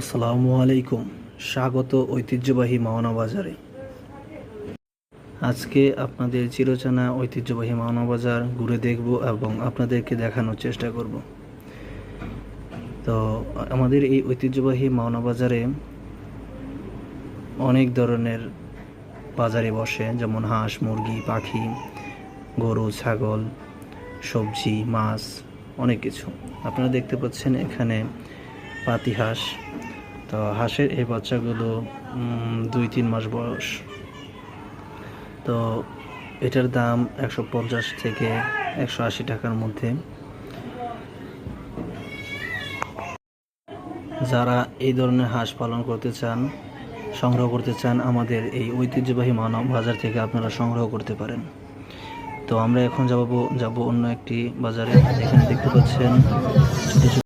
আসসালামু আলাইকুম। স্বাগত ঐতিহ্যবাহী মাওনা বাজারে। আজকে আপনাদের চিরচেনা ঐতিহ্যবাহী মাওনা বাজার ঘুরে দেখব এবং আপনাদেরকে দেখানোর চেষ্টা করব। তো আমাদের এই ঐতিহ্যবাহী মাওনা বাজারে অনেক ধরনের বাজারে বসে, যেমন হাঁস, মুরগি, পাখি, গরু, ছাগল, সবজি, মাছ, অনেক কিছু। আপনারা দেখতে পাচ্ছেন এখানে পাতি হাঁস। তো হাঁসের এই বাচ্চাগুলো 2-3 মাস বয়স। তো এটার দাম 150 থেকে 180 টাকার মধ্যে। যারা এই ধরনের হাঁস পালন করতে চান, সংগ্রহ করতে চান, আমাদের এই ঐতিহ্যবাহী মানব বাজার থেকে আপনারা সংগ্রহ করতে পারেন। তো আমরা এখন যাব অন্য একটি বাজারে। এখানে দেখতে পাচ্ছেন ছোটো